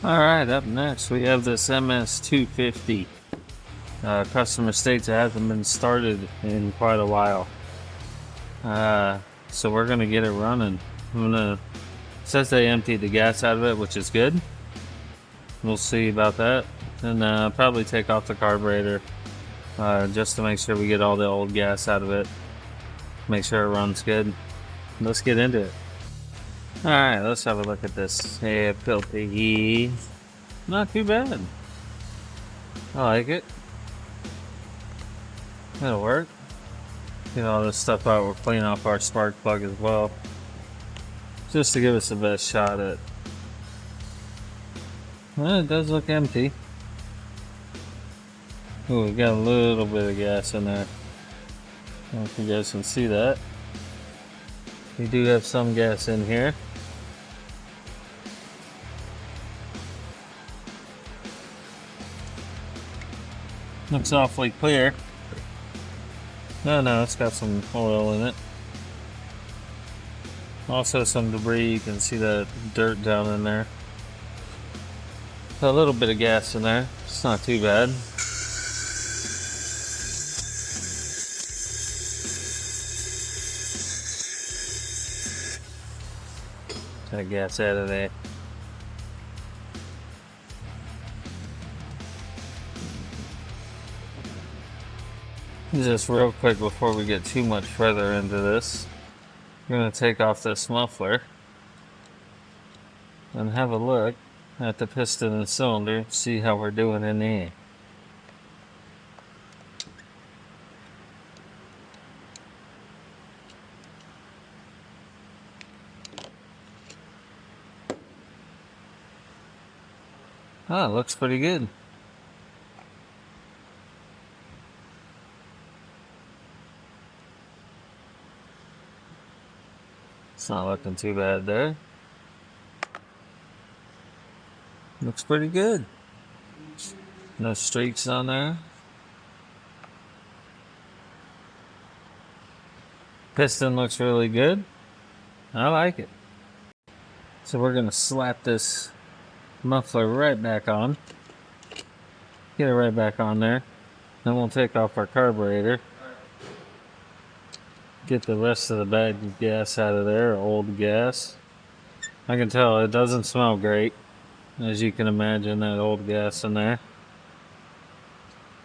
Alright, up next we have this MS250. Customer states it hasn't been started in quite a while. So we're gonna get it running. It says they emptied the gas out of it, which is good. We'll see about that. And probably take off the carburetor just to make sure we get all the old gas out of it. Make sure it runs good. Let's get into it. Alright, let's have a look at this. Hey, filthy. Not too bad. I like it. It'll work. Get all this stuff out. We'll clean off our spark plug as well. Just to give us the best shot at it. Well, it does look empty. Ooh, we got a little bit of gas in there. I don't know if you guys can see that. We do have some gas in here. Looks awfully clear. No, it's got some oil in it. Also some debris, you can see that dirt down in there. So a little bit of gas in there, it's not too bad. Take gas out of there. Just real quick before we get too much further into this, we're going to take off this muffler and have a look at the piston and cylinder, see how we're doing in there. Oh, it looks pretty good. It's not looking too bad there. Looks pretty good. No streaks on there. Piston looks really good. I like it. So we're going to slap this muffler right back on. Get it right back on there. Then we'll take off our carburetor. Get the rest of the bad gas out of there, old gas. I can tell it doesn't smell great, as you can imagine, that old gas in there.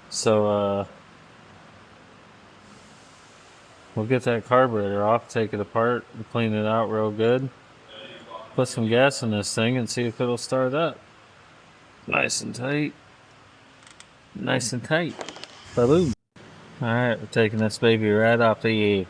So we'll get that carburetor off, take it apart, and clean it out real good. Put some gas in this thing and see if it'll start up. Nice and tight. Nice and tight. Ba-boom. Alright, we're taking this baby right off the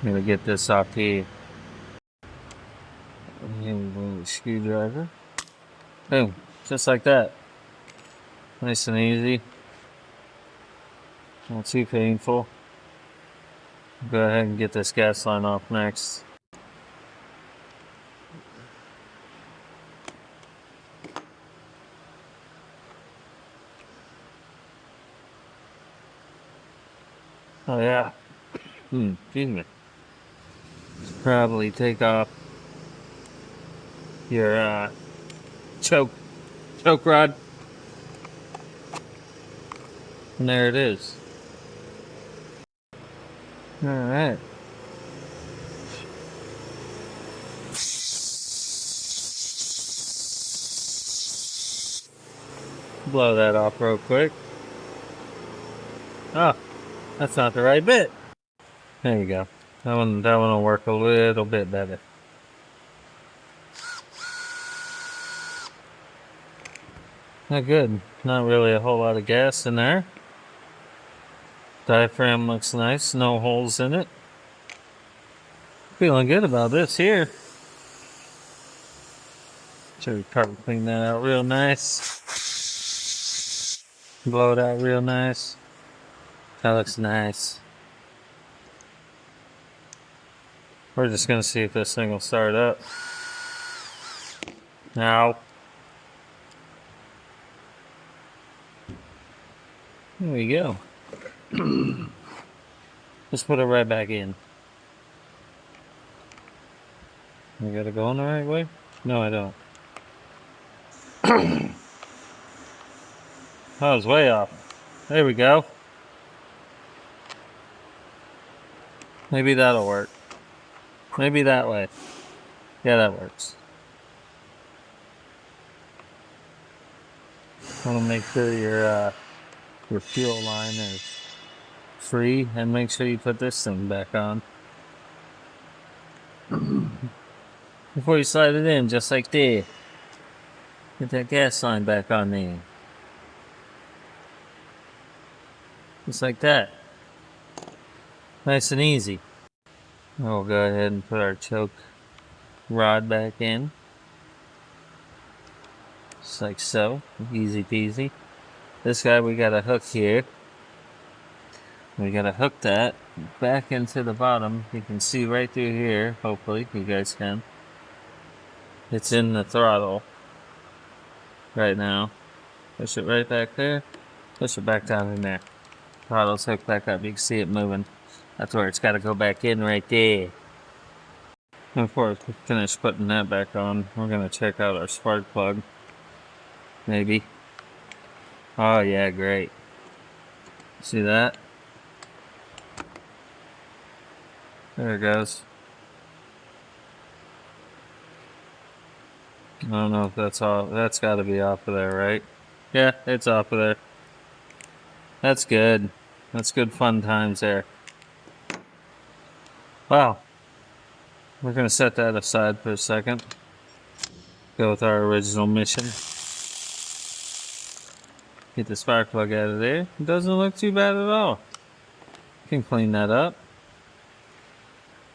I'm gonna get this off the screwdriver. Boom, just like that. Nice and easy. Not too painful. Go ahead and get this gas line off next. Oh yeah. Excuse me. Probably take off your choke rod. And there it is. Alright. Blow that off real quick. Oh, that's not the right bit. There you go. That one will work a little bit better. Not good. Not really a whole lot of gas in there. Diaphragm looks nice. No holes in it. Feeling good about this here. Should we carb clean that out real nice. Blow it out real nice. That looks nice. We're just gonna see if this thing will start up. Now. There we go. Just put it right back in. I gotta go in the right way? No, I don't. I was way off. There we go. Maybe that'll work. Maybe that way. Yeah, that works. Want to make sure your fuel line is free, and make sure you put this thing back on before you slide it in, just like that. Get that gas line back on there, just like that. Nice and easy. We'll go ahead and put our choke rod back in, just like so. Easy peasy. This guy, we got a hook here. We gotta hook that back into the bottom. You can see right through here, hopefully you guys can. It's in the throttle right now. Push it right back there. Push it back down in there. Throttle's hooked back up. You can see it moving. That's where it's gotta go back in right there. And before we finish putting that back on, we're gonna check out our spark plug. Maybe. Oh yeah, great. See that? There it goes. I don't know if that's all. That's got to be off of there, right? Yeah, it's off of there. That's good. That's good fun times there. Wow. We're going to set that aside for a second. Go with our original mission. Get the spark plug out of there. It doesn't look too bad at all. Can clean that up.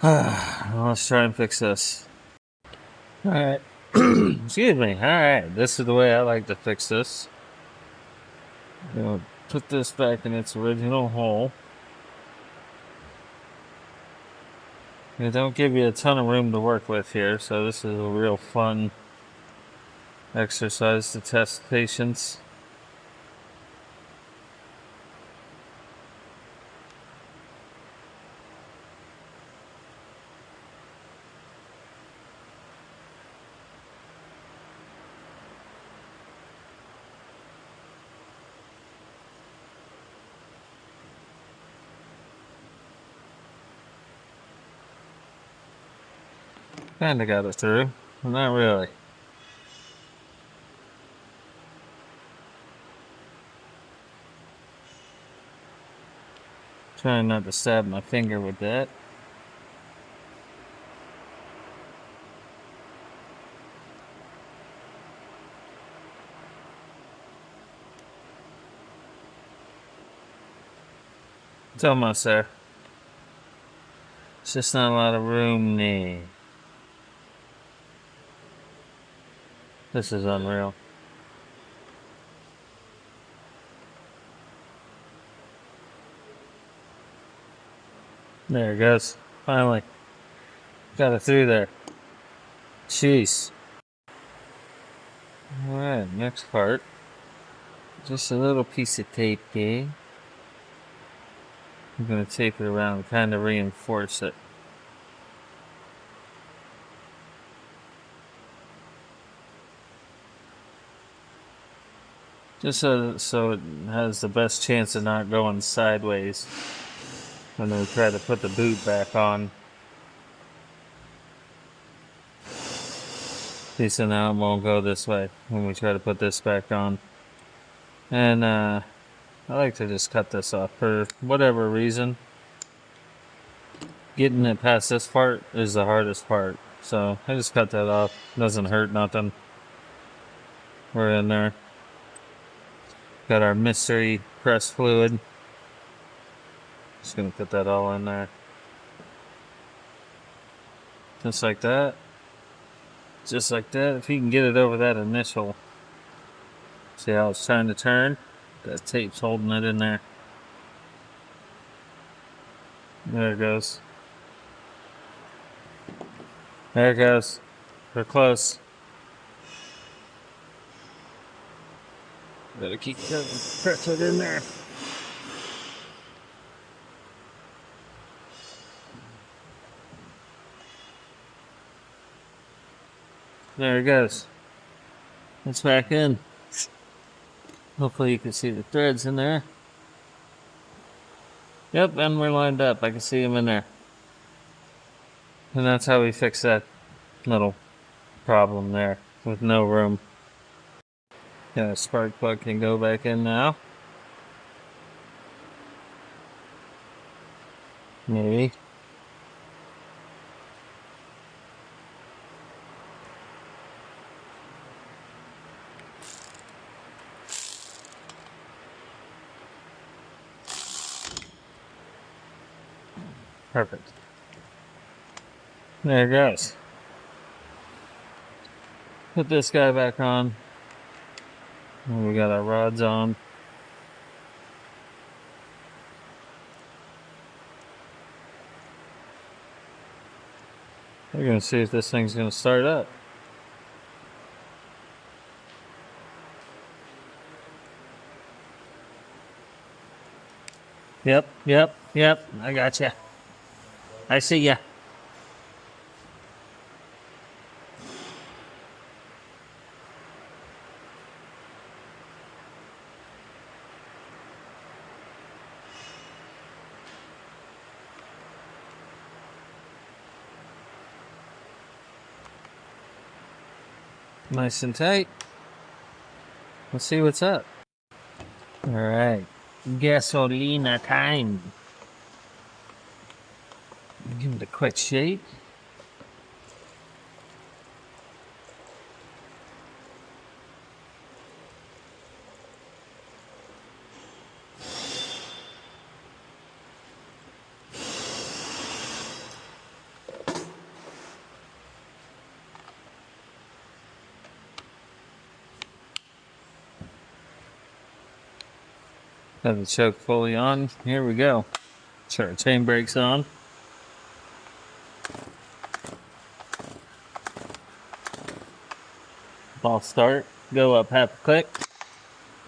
Let's try and fix this. Alright. Excuse me. Alright. This is the way I like to fix this. Put this back in its original hole. They don't give you a ton of room to work with here, so this is a real fun exercise to test patience. Kinda got it through, but not really. Trying not to stab my finger with that. It's almost there. It's just not a lot of room there. This is unreal. There it goes. Finally. Got it through there. Jeez. Alright, next part. Just a little piece of tape here. I'm going to tape it around and kind of reinforce it. Just so it has the best chance of not going sideways when we try to put the boot back on. See, so now it won't go this way when we try to put this back on. And I like to just cut this off for whatever reason. Getting it past this part is the hardest part. So I just cut that off. Doesn't hurt nothing. We're in there. Got our mystery press fluid. Just gonna put that all in there. Just like that. Just like that. If you can get it over that initial. See how it's trying to turn? That tape's holding it in there. There it goes. There it goes. We're close. Better keep press it in there. There it goes. It's back in. Hopefully you can see the threads in there. Yep, and we're lined up. I can see them in there. And that's how we fix that little problem there with no room. Yeah, the spark plug can go back in now. Maybe. Perfect. There it goes. Put this guy back on. And we got our rods on. We're gonna see if this thing's gonna start up. Yep. I got you. I see ya. Nice and tight. Let's see what's up. All right, gasolina time. Give it a quick shake. Have the choke fully on. Here we go. Sure, chain brake's on. Ball start. Go up half a click.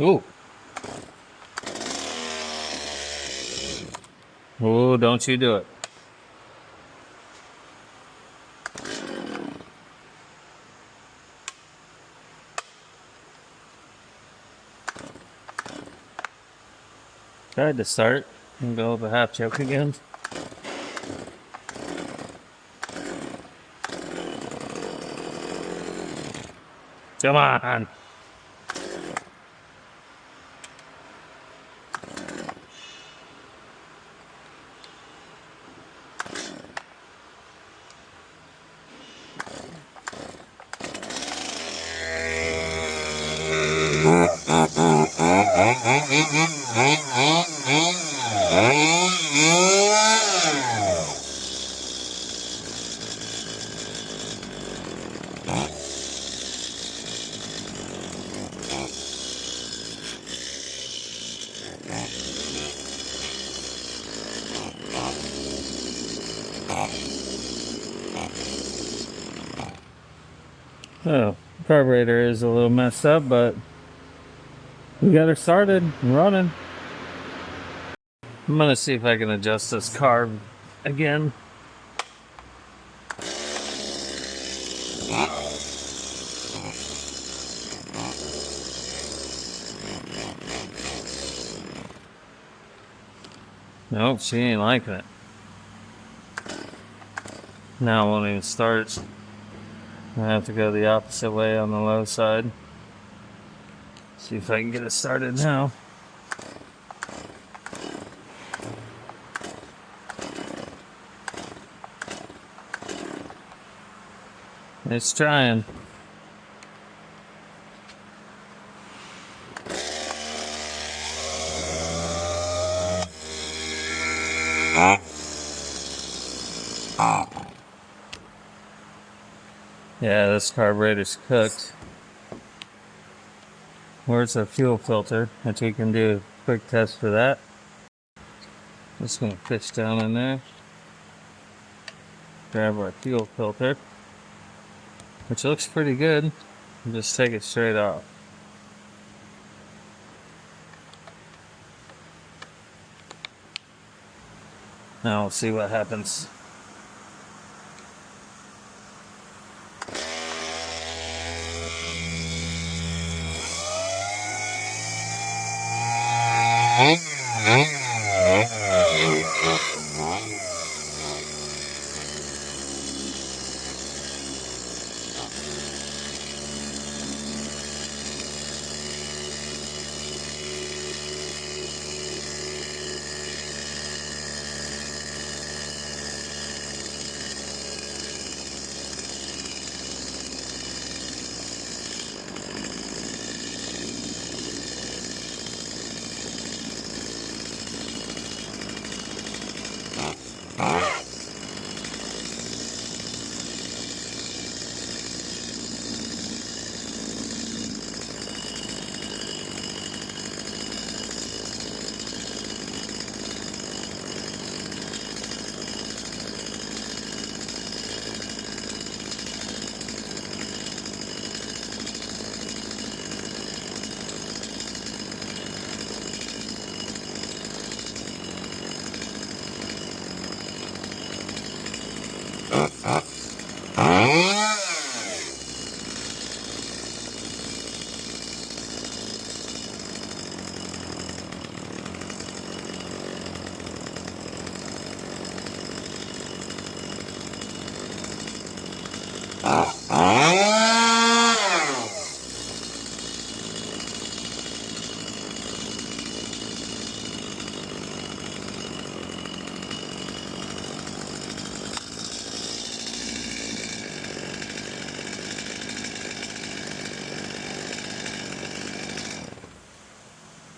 Ooh. Ooh, don't you do it. Tried to start and go up a half choke again. Come on. Oh, carburetor is a little messed up, but we got her started and running. I'm gonna see if I can adjust this carb again. Nope, she ain't liking it. Now it won't even start. I have to go the opposite way on the low side. See if I can get it started now. It's trying. Yeah, this carburetor's cooked. Where's the fuel filter? Which we can do a quick test for that. Just gonna fish down in there. Grab our fuel filter. which looks pretty good. Just take it straight off. Now we'll see what happens.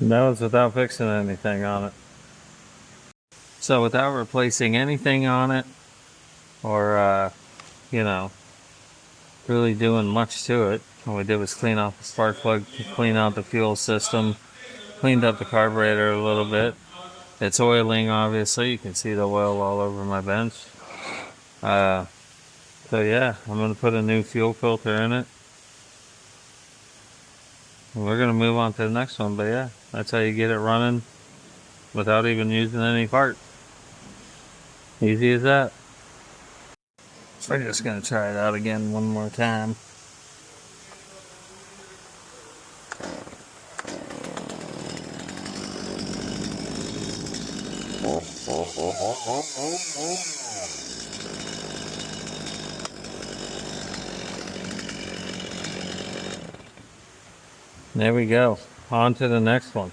That was without fixing anything on it. So without replacing anything on it, or you know, really doing much to it, all we did was clean off the spark plug, clean out the fuel system, cleaned up the carburetor a little bit. It's oiling, obviously. You can see the oil all over my bench. So yeah, I'm going to put a new fuel filter in it. We're going to move on to the next one, but yeah, that's how you get it running without even using any part. Easy as that. We're just going to try it out again one more time. There we go. On to the next one.